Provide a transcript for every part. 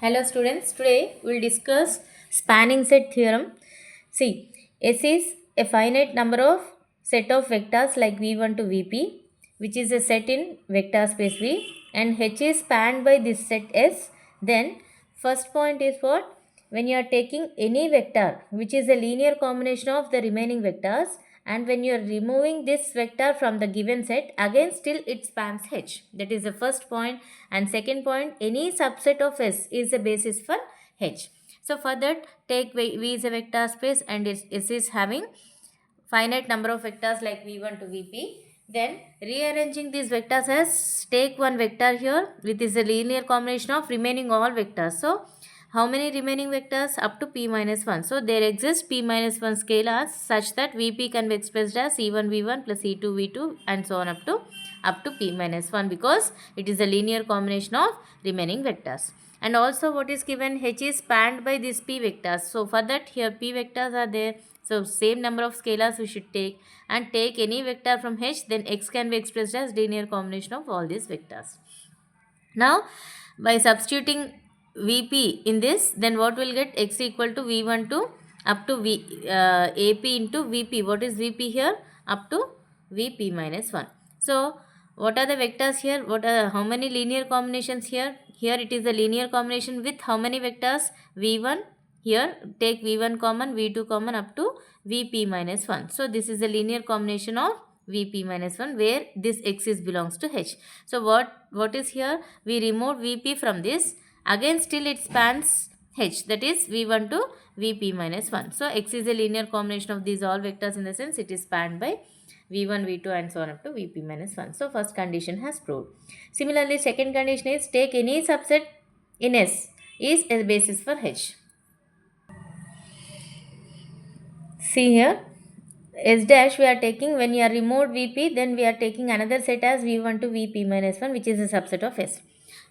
Hello students, today we will discuss spanning set theorem. See, S is a finite number of set of vectors like V1 to Vp, which is a set in vector space V, and H is spanned by this set S. Then first point is what? When you are taking any vector which is a linear combination of the remaining vectors, and when you are removing this vector from the given set, again still it spans H. That is the first point. And second point, any subset of S is a basis for H. So for that, take V is a vector space and S is having finite number of vectors like V1 to Vp. Then rearranging these vectors as take one vector here, which is a linear combination of remaining all vectors. So how many remaining vectors? Up to p minus 1. So there exists p minus 1 scalars such that Vp can be expressed as e1 v1 plus e2 v2 and so on up to p minus 1, because it is a linear combination of remaining vectors. And also what is given? H is spanned by these p vectors. So for that, here p vectors are there. So same number of scalars we should take, and take any vector from H, then x can be expressed as linear combination of all these vectors. Now by substituting Vp in this, then what will get? X equal to V1 to up to AP into Vp. What is Vp here? Up to Vp minus 1. So what are the vectors here? How many linear combinations here? Here it is a linear combination with how many vectors? V1. Here take V1 common, V2 common up to Vp minus 1. So this is a linear combination of Vp minus 1 where this x is belongs to H. So what is here? We remove Vp from this. Again still it spans H, that is V1 to Vp minus 1. So x is a linear combination of these all vectors, in the sense it is spanned by V1, V2 and so on up to Vp minus 1. So first condition has proved. Similarly, second condition is take any subset in S is a basis for H. See here, S dash we are taking, when you are removed Vp, then we are taking another set as V1 to Vp minus 1, which is a subset of S.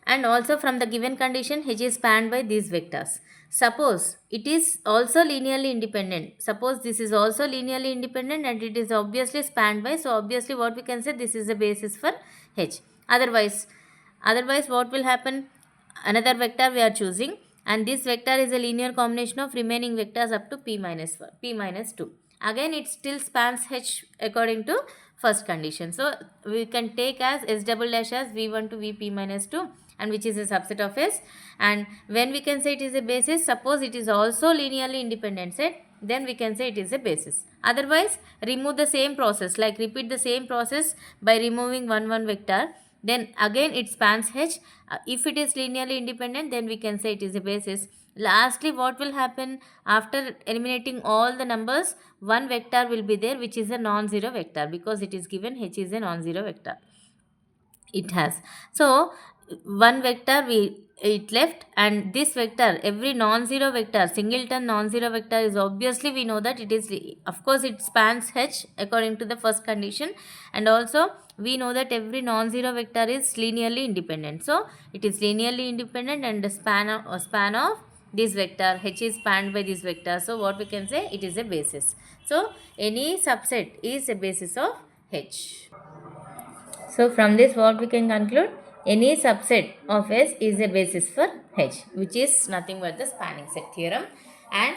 And also from the given condition, H is spanned by these vectors. Suppose it is also linearly independent. Suppose this is also linearly independent and it is obviously spanned by, so obviously what we can say, this is a basis for H. Otherwise what will happen? Another vector we are choosing, and this vector is a linear combination of remaining vectors up to p minus 1, p minus 2. Again it still spans H according to first condition. So we can take as S double dash as V1 to Vp minus 2, and which is a subset of S. And when we can say it is a basis, suppose it is also linearly independent set, then we can say it is a basis. Otherwise remove the same process, like repeat the same process by removing one vector, then again it spans H. If it is linearly independent, then we can say it is a basis. Lastly, what will happen? After eliminating all the numbers, one vector will be there which is a non-zero vector, because it is given H is a non-zero vector. It has. So one vector it left, and this vector, every non-zero vector, singleton non-zero vector is obviously, we know that it is, of course it spans H according to the first condition, and also we know that every non-zero vector is linearly independent. So it is linearly independent, and the span of this vector H is spanned by this vector. So what we can say? It is a basis. So any subset is a basis of H. So from this what we can conclude? Any subset of S is a basis for H, which is nothing but the spanning set theorem. And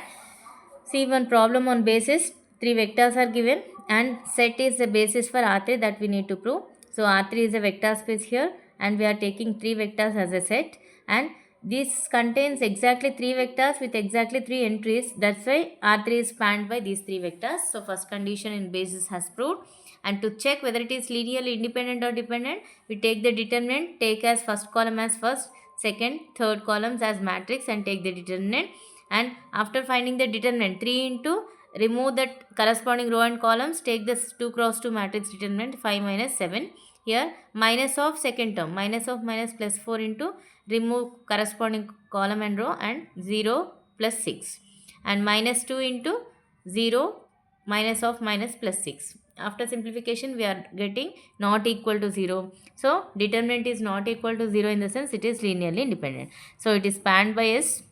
see, one problem on basis, three vectors are given and set is the basis for R3 that we need to prove. So R3 is a vector space here, and we are taking three vectors as a set, and this contains exactly three vectors with exactly three entries. That's why R3 is spanned by these three vectors. So first condition in basis has proved. And to check whether it is linearly independent or dependent, we take the determinant, take as first column as first, second, third columns as matrix, and take the determinant. And after finding the determinant, 3 into, remove that corresponding row and columns, take this 2 cross 2 matrix determinant, 5 minus 7. Here minus of second term, minus of minus plus 4 into, remove corresponding column and row, and 0 plus 6. And minus 2 into 0 minus of minus plus 6. After simplification we are getting not equal to 0. So determinant is not equal to 0, in the sense it is linearly independent. So it is spanned by S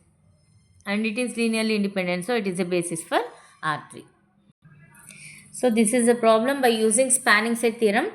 and it is linearly independent. So it is a basis for R3. So this is a problem by using spanning set theorem.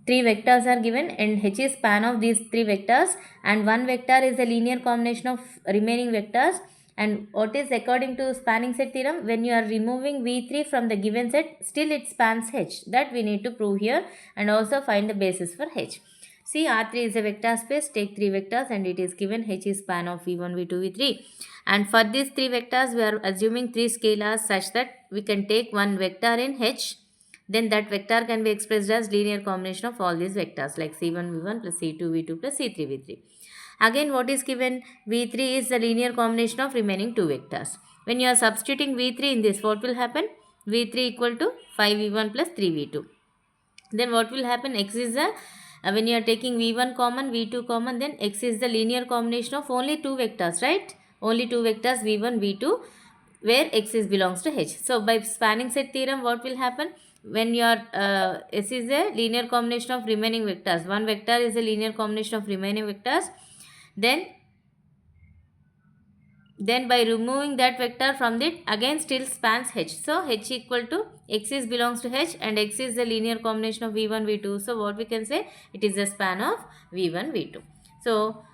three vectors are given and H is span of these three vectors, and one vector is a linear combination of remaining vectors. And what is according to spanning set theorem, when you are removing V3 from the given set, still it spans H. That we need to prove here, and also find the basis for H. See, R3 is a vector space, take three vectors and it is given H is span of V1, V2, V3. And for these three vectors, we are assuming three scalars such that we can take one vector in H. Then that vector can be expressed as linear combination of all these vectors like C1, V1 plus C2, V2 plus C3, V3. Again, what is given? V3 is the linear combination of remaining two vectors. When you are substituting V3 in this, what will happen? V3 equal to 5V1 plus 3V2. Then what will happen? X is the, when you are taking V1 common, V2 common, then X is the linear combination of only two vectors, right? Only two vectors V1, V2, where X is belongs to H. So by spanning set theorem, what will happen? When your S is a linear combination of remaining vectors, one vector is a linear combination of remaining vectors, then by removing that vector from it, again still spans H. So H equal to X is belongs to H, and X is the linear combination of V1, V2. So what we can say? It is the span of V1, V2. So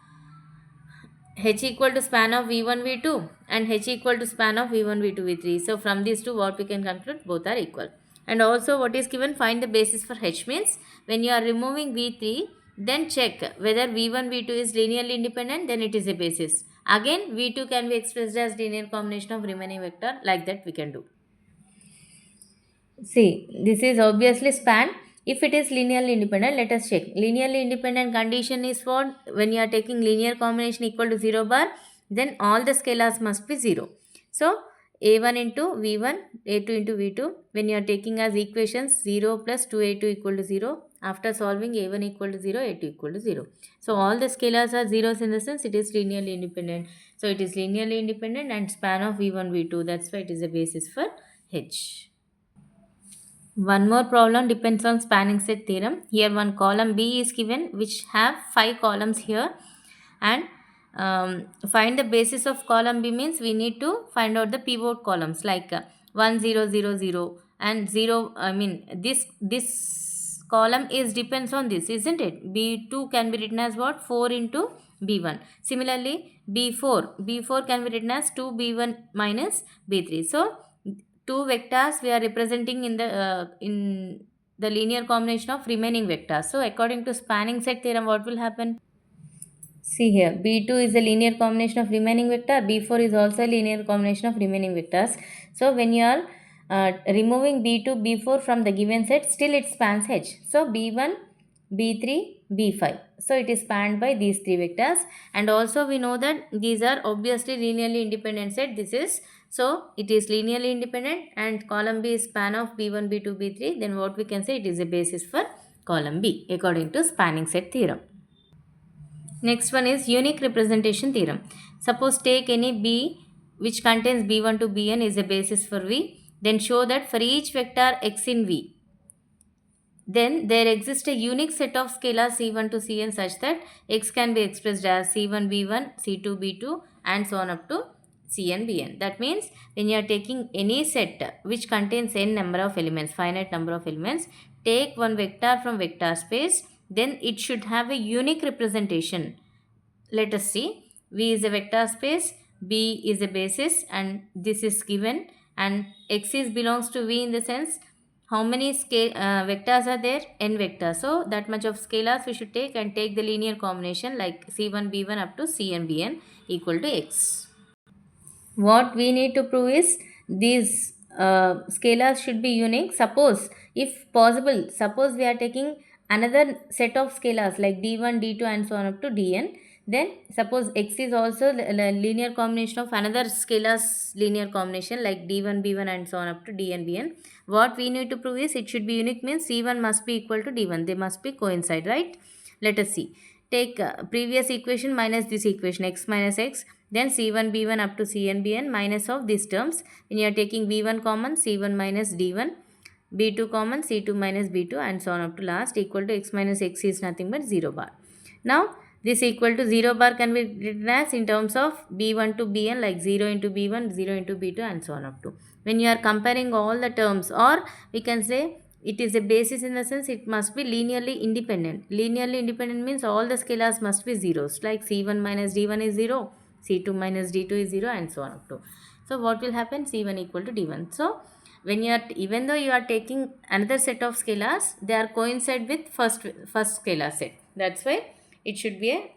H equal to span of V1, V2 and H equal to span of V1, V2, V3. So from these two, what we can conclude? Both are equal. And also what is given? Find the basis for H means when you are removing V3, then check whether V1, V2 is linearly independent, then it is a basis. Again, V2 can be expressed as linear combination of remaining vector, like that we can do. See, this is obviously span. If it is linearly independent, let us check. Linearly independent condition is for when you are taking linear combination equal to 0 bar, then all the scalars must be 0. So, a1 into v1, a2 into v2, when you are taking as equations 0 plus 2a2 equal to 0, after solving a1 equal to 0, a2 equal to 0. So, all the scalars are zeros in the sense it is linearly independent. So, it is linearly independent and span of v1, v2, that's why it is a basis for H. One more problem depends on spanning set theorem. Here one column B is given which have 5 columns here, and find the basis of column B means we need to find out the pivot columns like 1 0 0 0 and 0. I mean this column is depends on this, isn't it? B2 can be written as what? 4 into B1. Similarly B4 can be written as 2B1 minus B3. So two vectors we are representing in the linear combination of remaining vectors. So according to spanning set theorem, what will happen? See here, B2 is a linear combination of remaining vector, B4 is also a linear combination of remaining vectors. So when you are removing B2, B4 from the given set, still it spans H. So B1, B3, B5. So it is spanned by these three vectors, and also we know that these are obviously linearly independent set. This is, so it is linearly independent, and column B is span of B1, B2, B3. Then what we can say? It is a basis for column B according to spanning set theorem. Next one is unique representation theorem. Suppose take any B which contains B1 to Bn is a basis for V. Then show that for each vector x in V, then there exists a unique set of scalars C1 to Cn such that x can be expressed as C1 B1, C2 B2 and so on up to Cn Bn. That means when you are taking any set which contains n number of elements, finite number of elements, take one vector from vector space, then it should have a unique representation. Let us see. V is a vector space, B is a basis, and this is given, and x is belongs to V in the sense how many vectors are there? N vectors. So that much of scalars we should take, and take the linear combination like C1 B1 up to Cn Bn equal to x. What we need to prove is these scalars should be unique. Suppose, if possible, suppose we are taking another set of scalars like d1, d2 and so on up to dn, then suppose x is also linear combination of another scalars linear combination like d1, b1 and so on up to dn, bn. What we need to prove is it should be unique means c1 must be equal to d1. They must be coincide, right? Let us see. Take previous equation minus this equation, x minus x, then c1 b1 up to cn bn minus of these terms. When you are taking b1 common, c1 minus d1, b2 common, c2 minus b2 and so on up to last equal to x minus x is nothing but 0 bar. Now this equal to 0 bar can be written as in terms of b1 to bn like 0 into b1, 0 into b2 and so on up to. When you are comparing all the terms, or we can say it is a basis in the sense it must be linearly independent. Linearly independent means all the scalars must be zeros, like C1 minus D1 is 0, C2 minus D2 is 0, and so on up to. So what will happen? C1 equal to D1. So when you are, even though you are taking another set of scalars, they are coincide with first scalar set. That's why it should be a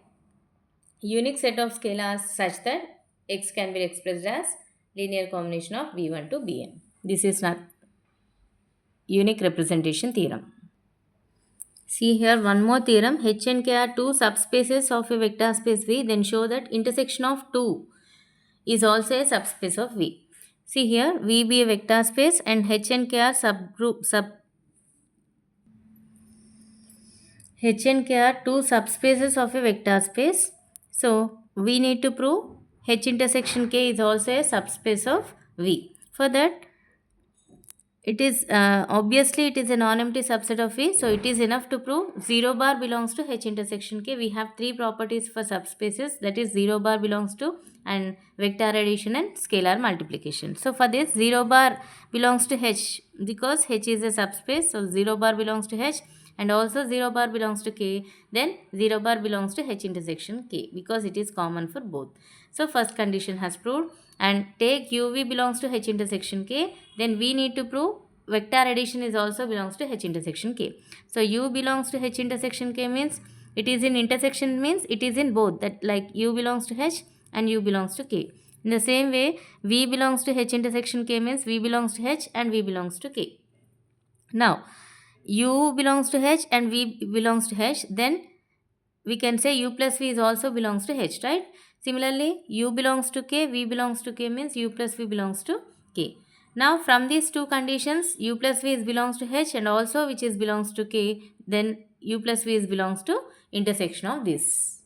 unique set of scalars such that x can be expressed as linear combination of b1 to bn. This is not unique representation theorem. See here one more theorem. H and K are two subspaces of a vector space V. Then show that intersection of 2 is also a subspace of V. See here V be a vector space and H and K are H and K are two subspaces of a vector space. So we need to prove H intersection K is also a subspace of V. For that, it is obviously it is a non-empty subset of V. So it is enough to prove 0 bar belongs to H intersection K. We have three properties for subspaces, that is 0 bar belongs to and vector addition and scalar multiplication. So for this 0 bar belongs to H because H is a subspace. So 0 bar belongs to H and also 0 bar belongs to K. Then 0 bar belongs to H intersection K because it is common for both. So first condition has proved, and take UV belongs to H intersection K, then we need to prove vector addition is also belongs to H intersection K. So U belongs to H intersection K means it is in intersection means it is in both, that like U belongs to H and U belongs to K. In the same way, V belongs to H intersection K means V belongs to H and V belongs to K. Now, U belongs to H and V belongs to H, then we can say U plus V is also belongs to H, right? Similarly, U belongs to K, V belongs to K means U plus V belongs to K. Now, from these two conditions, U plus V is belongs to H and also which is belongs to K, then U plus V is belongs to intersection of this.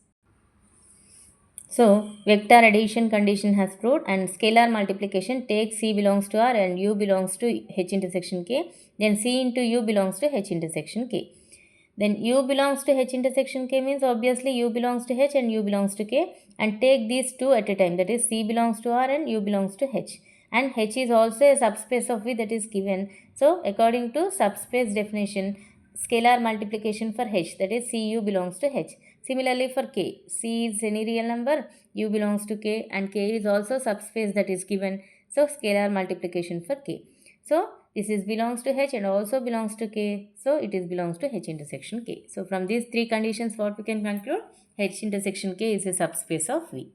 So, vector addition condition has proved, and scalar multiplication, take C belongs to R and U belongs to H intersection K, then C into U belongs to H intersection K. Then U belongs to H intersection K means obviously U belongs to H and U belongs to K, and take these two at a time, that is C belongs to R and U belongs to H, and H is also a subspace of V, that is given. So according to subspace definition, scalar multiplication for H, that is CU belongs to H. Similarly for K, C is any real number, U belongs to K, and K is also subspace that is given. So scalar multiplication for K. So this is belongs to H and also belongs to K. So it is belongs to H intersection K. So from these three conditions what we can conclude? H intersection K is a subspace of V.